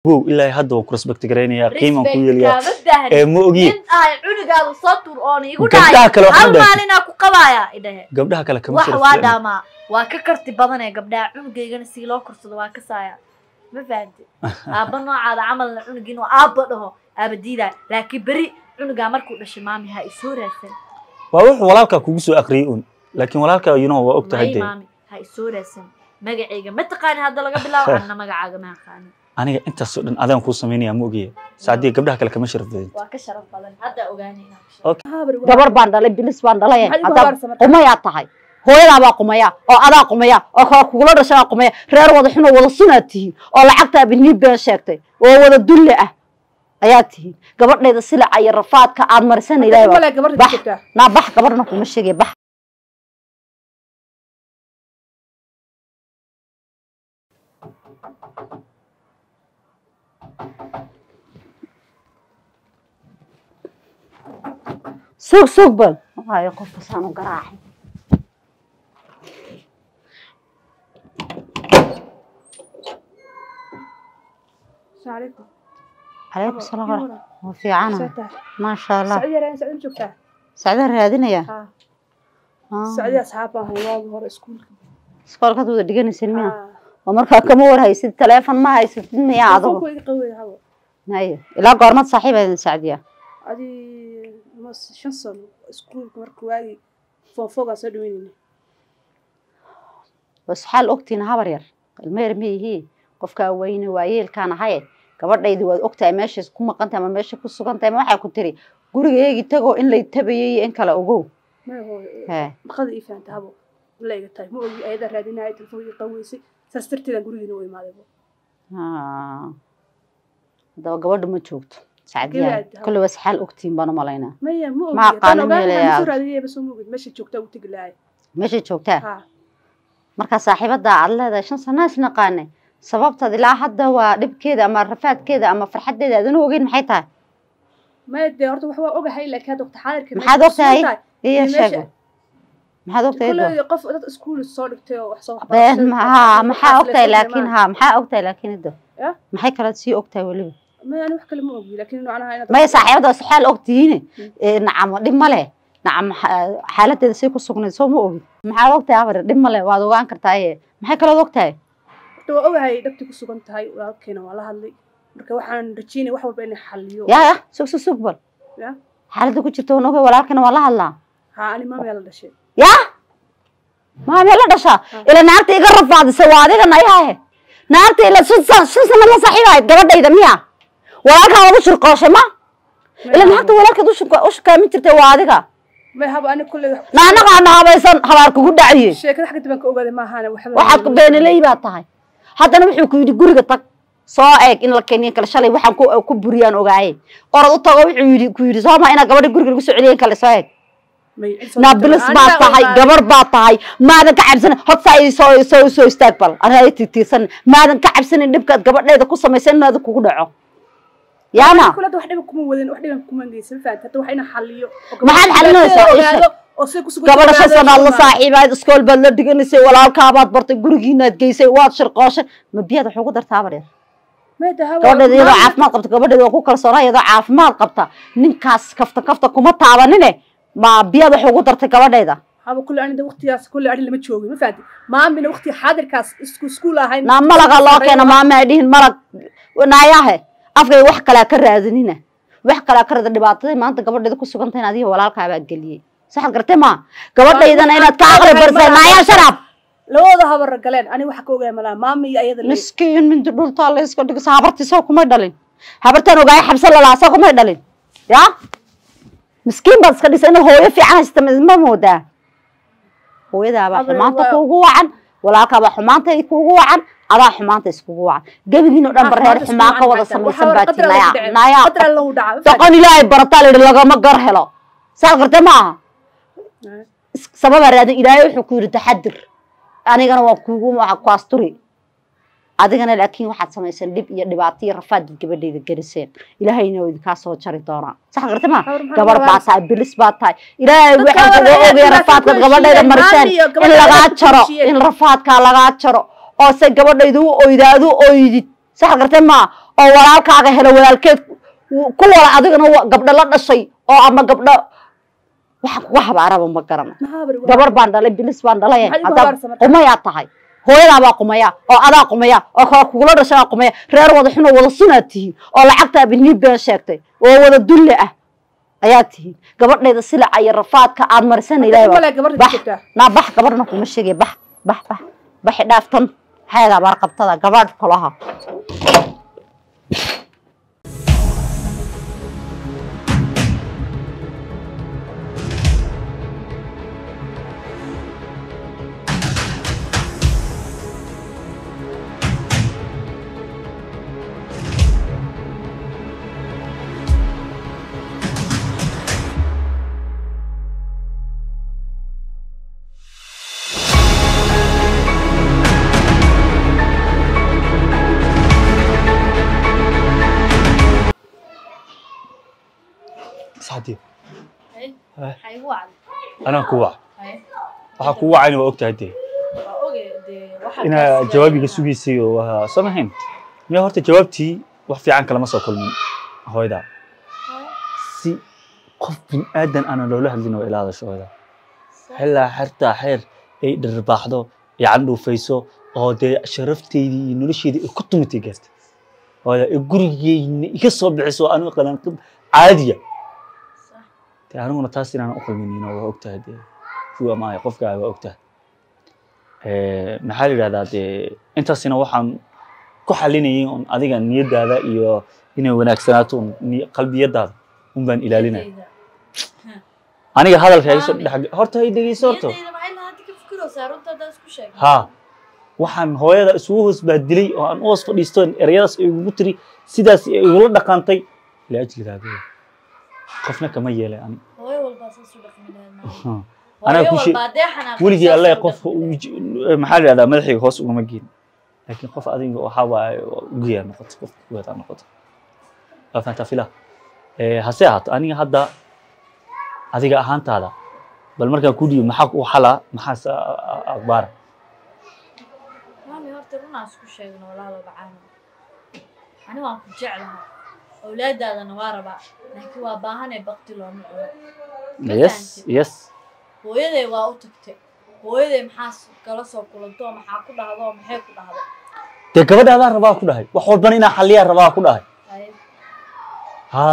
هو إلا هذا وكرسبكت جريني قيمة كويليا مو أجي عوني قالوا صوتور أني يقول قبلها كلا هل ما لنا كقبايا إده قبلها كلا كم شرف واحد داما وككرت بدنه قبلها عوني جيجان سيلو كرسد وكسايا ما فهمت أبنا على عمل عوني جينو أبده أبديلا لكن بري عوني جامر كل شيء مامي هاي سورة سن وأروح ولالك كوجسو أقريون لكن ولالك ينو وقت هيدي مامي هاي سورة سن ما قاعد ما تقاني هذا اللي قبله وأنا ما قاعد ما خاني أنا أنت صدق أذان خوص مني يا موجي سعدي قبلها كلا كم شرف بدين وكشرف بدن هذا أغاني gabar baan dhalay bilis baan dhalay qumaya tahay hooyada baa qumaya oo adaa qumaya oo kugula dhashay qumaya reer wada xun wada sunaatihi oo lacagta bini been sheegtay oo wada dulle ah ayaa tihi gabadheeda sila ay rafaadka aad marsan ilaahay na bax gabarna kuma sheegay bax سوق بل هاي قف سانو قراحي السلام عليكم. عليكم السلام ورحمة الله في عنا ما شاء الله سعيدة رأي سعيدة شوفتها سعيدة هذين يا سعيدة أصحابها والله هو سكول كتود دقني سلمية ومركا كمور هاي ست تلفون ما هاي ست مية عضو قوي هوا هاي لا قرمت صاحبة سعيدة هذه مس شنصل سكول مركواي فوق أسدويني بس حال أختنا هبرير المير مي هي قفك وين وايل كان هاي gabadhaydi waad ogtahay meesha ku maqan tahay ama meesha ku sugan tahay ma waxa ku tiri gurigeegi tago in la tabayay in kala ogow ma qadi ifanta habo la iga tahay ma ogi ayada raadinay telefoonki qaweysay saastirtida gurigeena way maadaybo daba gabadhu ma joogto saacadiya kullu was xal ogtiin baan malaynaa ma aqaan meelaya raadiyay bas ma ogid meesha joogta u tiglaay meesha joogta marka saaxiibada aad leedahay 5 sano isna qaanay sababta ilaa hadda waa dhibkeeda ama rafaadkeeda ama farxadeeda adan ogeyn maxay tahay ma de horta wax waa ogahay laakiin hadda waqti xaadirka maxaad ogtahay iyo sheego maxaad ogtahay kullu qof dad iskuul soo dhigtay oo wax soo qabtay maxaa ogtahay laakiin maxaa ogtahay laakiin ido maxay kala sii ogtahay waliba ma aan wax kale ma ogi laakiin macnaha inaad ma saaxiibada saxaal ogtihiin nacam dhib ma leh nacam xaaladeeda si ku sugnay soo ma ogi maxaa ogtahay abar dhib ma leh waad ogaan kartaa maxay kala ogtahay ogahay dhabti ku sugan tahay walaalkeena waa la hadlay marka waxaan rajeynay wax walba inay xalliyo ya sug bal ya xaaladda ku jirto oogay walaalkeena waa la hadlaa ani maamay la dhashay ya maamay la dhasha ila naarta iga rafaadisay waa adiga nayahay naarta ila shan sano la saaxiibay gabadhayda miya walaalka wada shirqooshay ma ila naarta walaalka u shaqaamin jirtay waa adiga ما هب أنا كل أنا هبايسن هبارك وجود عيه. شيء حق تبانك أوجد ما هنا وحق بين اللي باتاي. حتى أنا بحكي يدي جورج تك صاعق إن لكني كل شيء وحنا كبريان أوجعي. أرد الطاقة يدي كيدي زما أنا قبل جورج بسعودية كل صاعق. نابلس باتاي جبر باتاي ما هذا كعب سنة حط ساي استقبل أنا هاي تيسن ما هذا كعب سنة نبكت قبل لا قصة ما سنة هذا كودعه. يانا كل هذا واحد منكم ودين واحد منكم عنديس فات حتى وحنا حليو ما حد حلنا قبل شسنا الله صاحب هذا سكول بلد دقنسي ولا الكابات برت جورجينا تجيسي واد شرقاش ما بيها حقوق در تابره ما ده هو قبل ده عاف ما قبت قبل ده أخوك الصراحة ده عاف ما قبته ننكاس كفت كم تعبانينه ما بيها حقوق در تقبل ده هذا كل عندي وقتي كل عندي اللي متشوقي ما فادي ما من وقتي حاضر كاس سكول هاي نعم ملك الله كنا ما معدين ملك وناياه afkay wax kala ka raadinina wax kala ka raad dhibaatada maanta gabadheeda ku sugantahay adiga walaalkaaga galiyay sax gartay ma gabadheedana inaad ka aqri barsay naaya sharaf labada habar galeen ani wax ka ogaay malaa maami ayada miskiin min dhulta la iska dhig sahabarti soo kuma dhalin habartan ogaay xabsan la soo kuma dhalin ya miskiin bad iska dhisay inuu hooyo fiican isticmaal moodaa hooyada baa xumaanta kuugu wacan walaalka baa xumaanta kuugu wacan أضاع حمانة إسبوع قبل إنه دم برهير حماقة ولا سميسن باتي نايا تقني لا برطال اللي لقى مقر هلا سأقرت معها سبب هذا إلهي حكور التحدر أنا كنا وقوم مع كواستوري هذا كان لكن واحد سميسن لب بعطيه رفاد قبل ذي الجلسين إلهي إنه يكاسو تشري دارا سأقرت معها قبل بعطي بلس بعطي إلهي واحد وقوي رفاد قبل ذي المرسين إن لقى تشرو إن رفاد كان لقى تشرو oo say gabadhaydu ooydaadu ooydid sax gartay ma oo walaalkaaga helo walaalkeed ku wala adigana gabdho la dhashay oo ama gabdho wax habaaraba ma garan gabar baan dhalay bilis baan dhalay qumaya tahay hooyada baa qumaya oo adaa qumaya oo kala kugula dhashay qumaya reer wada xun wada sunaatihiin oo lacagta bini been sheegtay oo wada dulle ah ayaa tihiin gabadheeda silac ay rafaadka aad marsan ilaahay na bax gabarna kuma sheegay bax dhaaftan hayda bar qabtada gabadh kalaha صحتي هاي وعد أنا كوع كوع أنا وقت هدي أنا جوابي كسوقي سي وسامحين ما هرت جوابتي وحفي عنك لما سأقول من هاي ده سي قف بن آدم أنا لو له هذين وإلى هذا شو هذا هلا حرتا حير أي درباح ده يعنده فيسو أو ده شرفتي نلشي دي كنت متجست هذا الجوري يكسب بعسو أنا قلنا عادية أنا تاسين أنا أقول مني أنا وقتها دي شو ما يقف كا وقتها محل هذا دي أنت سينا وحن كحليني أن أديك النية هذا إياه إنه وناك سناتون قلبي هذا بان إلى لنا أنا هذا الفيس هرت هاي دقيقة صورته ها وحن هو هذا اسمه بدلي وأن أوصف ليستون رياض يقطري سيداس يقولون دقانتي لأجل هذا قفنا كما يلا يعني أنا كل شيء ولدي الله يقف محل هذا مدحي خاص ومجين لكن قف أدين وحاول وجيا نقطة قف وهذا نقطة فأنت فيلا هسيات أنا هذا هذيك أهانت هذا بالمركب كودي محق وحلا محس أخبار مامي هرترونا اسكو شيغنا ولا لا بعانا أنا ما كنت جعلها أولاد هذا نواربا لكن واباهن بقتي لهم يس hooyaday waa u tagtay hooyaday maxaa kala soo kulantoo maxaa ku dhahdo maxay ku dhahdo de gabadhaada rabaa ku dhahay wax walban ina xaliya rabaa ku dhahay ha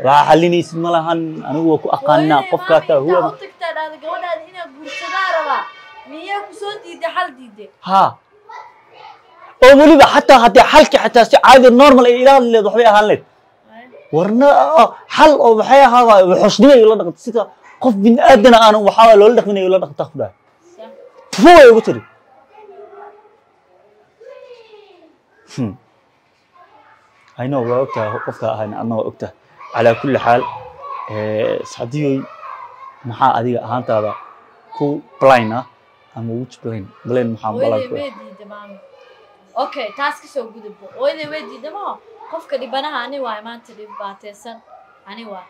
waa xalinaysid ma lahan anigu ku aqaana qofka ta huwa u tagtay dhahdo gabadhaada ina guursada rabaa miyaa ku soo diiday xal diiday ha oo waliba hatta hadii xalki hatta si caadi normal ay ilaa leed waxbay ahaan leed warna xal oo maxay ahaa xusnimay la dhaqad sida qof bin aadana aan waxa loo dhaqminayo la dhaqta ku dhahay fuu ay ugu tiri I know وقتها qofka ahayna anna waqta ala kulli xaal saadiyo maxaa adiga ahaantaada ku plan ah ama which plan maxaa balan ku okay taas ka soo gudub ooyday weydii damo qofka dhibanaha ani waa maanta dhibaataysan ani waa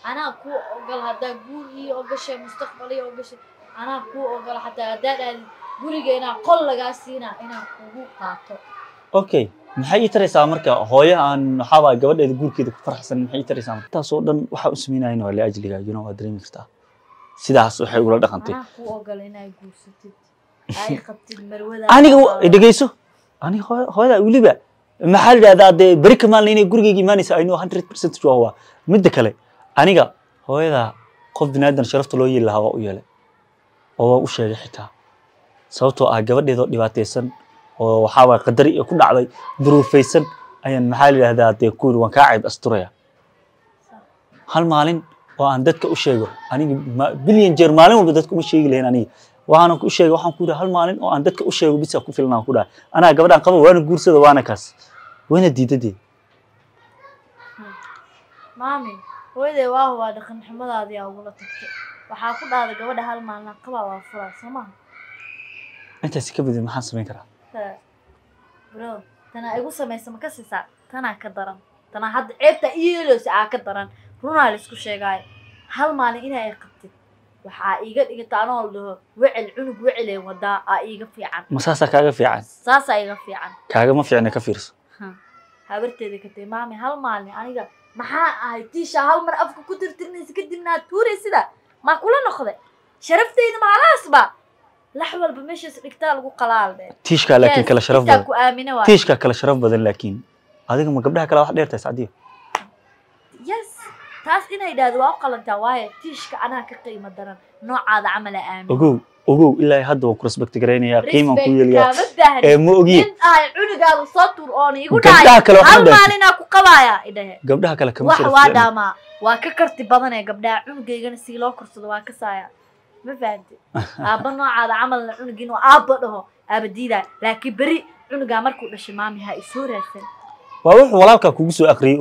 أنا كو أقول هذا قولي أقول شيء مستقبلي أقول شيء أنا كو أقول حتى هذا قولي جينا قل جالسينا أنا كو قاطع. أوكي محيي ترى سامرك هوية عن حوا قبل إذا قول كده فرح سن محيي ترى سامر تصودن وح اسمينا هنا ولا أجلي جاينا ودريم كستا سيدا صحيح ولا دخنتي. أنا كو أقول هنا يقول ستة أي خبت المروة. أنا كو إذا جيسو أنا هذا يقولي بقى محل هذا ده بريك مال ليني قول جي ماني سأينو 100% شو هو مدة aniga hooyada qof binaadan sharafta loo yeelay lahaa u yeelay oo u sheegay xitaa sababtoo ah gabadheedo dhibaataysan oo waxa way qadar iyo ku dhacday duruufaysan ayaan maxaa yiraahdaa de kuur waan ka cayb asturaya hal maalin oo aan dadka u sheego aniga bilyan jeer maalin walba dadka u sheegi lahayn aniga waxaan ku sheegay waxaan ku hal maalin oo aan dadka u sheego bis ku filnaa ku dhaay ana gabadhan qabo waan guursada waana kaas wayna diidadii mami hooyaday waa waa dhaqan xumadaadii ugu la tagtay waxa ku dhaaday gabadha hal maalin qaba waa furaa Soomaa inta si ka badin maxaan sameyn karaa bro tana igu sameeysan ka siisaa tana ka daran tana had ceebta iiloos ka daran runaa la isku sheegay hal maalin inay qabtid waxa iiga dhigta anoo dhaho wicil cunug wicilay wada iiga fiican ma saasa kaaga fiican saasa iiga fiican kaaga ma fiicna ka fiirso habarteeda ka tay maami hal maalin aniga maxaa ahay tiisha hal mar afka ku tirtirnaysa kadibna tuuray sida ma kula noqday sharafteyda maalaasba lax walba meeshaas dhigtaa lagu qalaalday tiishka laakiin kala sharaf badan ku aamina waa tiishka kala sharaf badan laakiin adiga ma gabdhaha kala wax dheertay Saadiyo yes taas inay dhaado waa qalantaa waaye tiishka anaa ka qiimo daran noocaada camal aamin ogow ilaa hadda waan ku respect gareynaya qiimo ku yeelaya ma ogi in ay cunigaadu soo tur oon igu dhaay hal maalin ku qabaaya idahe gabdhaha kale kama sharaf waa dhaama waa ka karti badan ee gabdhaha cunugeygana si loo korsado waa ka saaya ma fahanti aaba noocaada camal cunugin oo aaba dhaho aaba diidaa laakiin bari cunuga markuu dhashay maami ha isoo raadsan waa wuxuu walaalka kugu soo aqriyay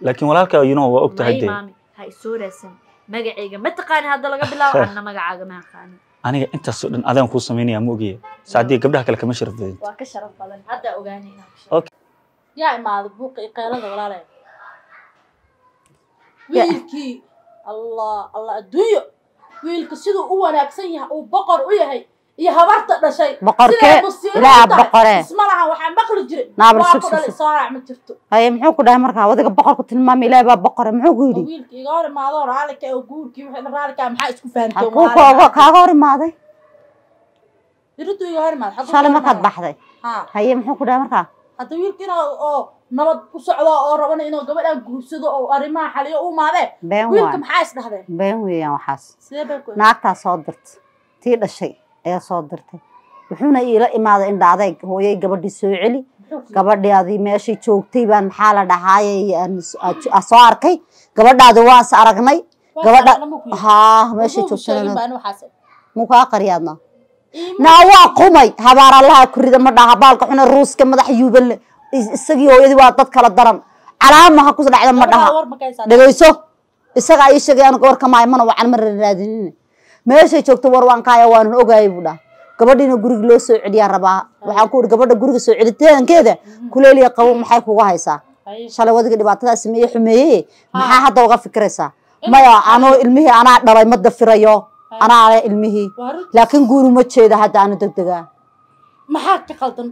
laakiin walaalka waa ogtahay de maami ha isoo raadsan magacayga ma taqaan hadda laga bilaabo anna magacaaga ma aqaan aniga intaas oo dhan adaan ku sameynaya ma ogiye Saadiyo gabdhaha kale kama sharaf badan waa ka sharaf badan hadda ogaanayna okay yaa imaado buuqi qeylada walaalay wiilkii Allah adduunyo wiilka sidoo u wanaagsan yahay oo boqor u yahay iyo habarta dhashay boqorke ilaa boqore ismalaha waxa maqli jiray naabar sugsi saaraa ma jirto ay muxuu ku dhahay markaa wadiga boqorku tilmaam ilaa baa boqore muxuu ku yiri wiilkii iga hor imaado raalika oo guurkii wixii raalika maxaa isku fahanteen kaaga hor imaaday iridu iga hor imaad shalay markaad baxday haye muxuu ku dhahay markaa hadda wiilkina oo nabad ku socdo oo rabana inuu gabadhan guursado oo arimaha xaliyo u maadee wiilka maxaa is dhahdeen been weeyaan waxaas naagtaa soo dirtay tii dhashay ayaa soo dirtay wuxuuna ila imaaday in dhacday hooyay gabadhii soo celi gabadhaadii meeshii joogtay baan maxaa la dhahaayay aan soo arkay gabadhaadi waan is aragnay gabadha meeshii joogtay muka qariyaadna waa qumay habaar allaha ku rida ma dhaha baalka xuna ruuska madax yuubal isagii hooyadii waa dad kala daran calaamaha ku dhacda ma dhaha dhageyso isaga ay sheegayaan gabar kama ay mana wacan mar raadinin meeshay joogto war waan kaaya waan ogaayay buu dhaha gabadhiina guriga loo soo celiyaa rabaa waxaan ku uri gabadha guriga soo celitaankeeda kuleeliya qabo maxay kugu haysaa shalay wadiga dhibaatada sameeyay xumeeyay maxaa hadda uga fikiraysaa maya anoo ilmihii anaa dhalay ma dafirayo anaa ilmihii laakiin guuru ma jeeda hadda aanu degdegaa maxaa ka qaldan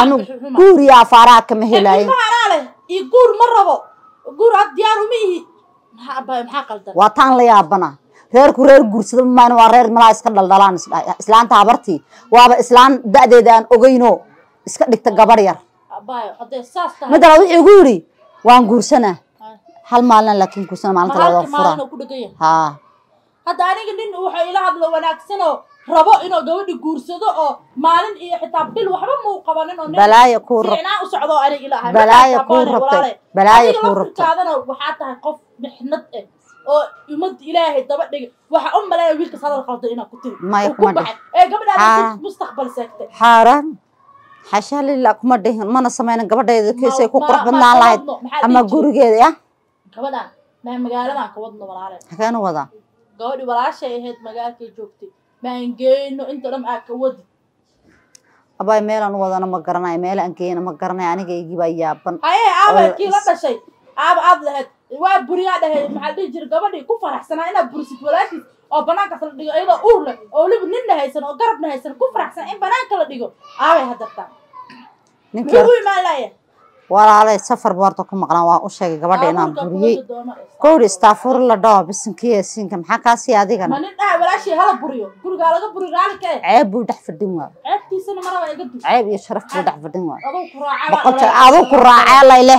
anu guuriya afaaraha kama helaayo iyo guur ma rabo guur ad diyaar uma ihi maxaa qaldan waa taan la yaabana reerku reer guursada maan waa reer malaa iska dhaldalaan islaanta habartii waaba islaan da'deeda aan ogeyno iska dhigta gabar yar madala wuxuu igu yiri waan guursanaa hal maalin laakiin guursana maalinta labada fura hadda aniga nin waxa ila hadlo wanaagsanoo rabo inuu gabadhi guursado oo maalin iyo xitaa bil waxba muu qabanin oo balaayo ku rabtay u socdo aniga ilaahay balaayo ku rabtay balaayo ku rabtay kaadana waxa tahay qof mixnad ah oo umad ilaahay daba dhig waxa u maleeyo wiilka sadal qaldo inaa ku tiri ma kuma gabadha mustaqbal seegtay xaaran xasha lillah kuma dhihin mana sameeyna gabadheeda kiisay ku qurux badnaan lahayd ama gurigeeda ya gabadha ma magaalada ka wadno walaale xageena wada gabadhi walaashay ahayd magaalkay joogtay maan geeyno inta dhan aa ka wadi abay meelan wadana ma garanayo meel aan geeyna ma garanayo anigaygii baa yaaban kii la dhashay aad lahayd waa buriyaa dhahay maxaa dhihi jira gabadhii ku faraxsanaa inaad burisid walaashiis oo banaanka la dhigo iyadoo uur leh oo weliba ninna haysan oo garabna haysan ku faraxsan in banaanka la dhigo aabay hadartaa ninkii imaanaya walaalay safar boorta ku maqlaan waa u sheegay gabadha inaan buriyay gowri istaafur la dhaw bisinkiya siinka maxaa ka sii adigana manin walaashii hala buriyo guriga laga buri raalka ceeb buu dhax fadhin waa ceebtiisana maraba iga dub ceeb iyo sharaf buu dhax fadhin waa adoo ku raacay layle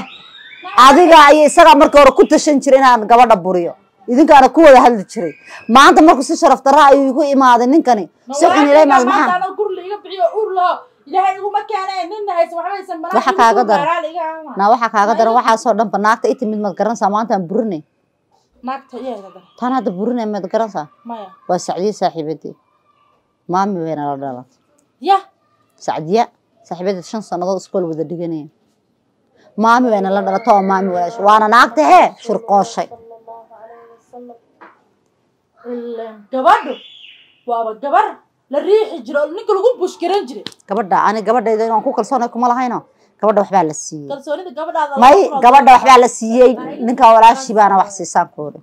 adiga ay isaga markii hore ku tashan jiray inaan gabadha buriyo idinkaana ku wada hadli jiray maanta markuu si sharaf darra ay igu imaaday ninkani si xun ilay ma maxaa ana guriga iga bixiyo uur loo ilaahay igu ma keenay ninna haysan waxba haysan banaanka waxa kaaga daran waxa kaaga daran waxa soo dhan banaanka ay timid mad garanaysaa maanta aan burinay naagta yeelada tan hadda burinay mad garanaysaa maya waa Saciidiya saaxiibadii maami weena la dhalat ya Saciidiya saaxiibadii 5 sanadood iskool wada dhiganay maami weena la dhalato maami walaash waana naagta hee shirqooshay gabadhu waa gabar la riixi jiro ninka lagu bushkiran jiray gabadha ani gabadheeda inaan ku kalsoonay kuma lahayno gabadha waxba la siiyay kalsoonida gabadhaada may gabadha waxba la siiyay ninka walaashi baana wax siisan kooda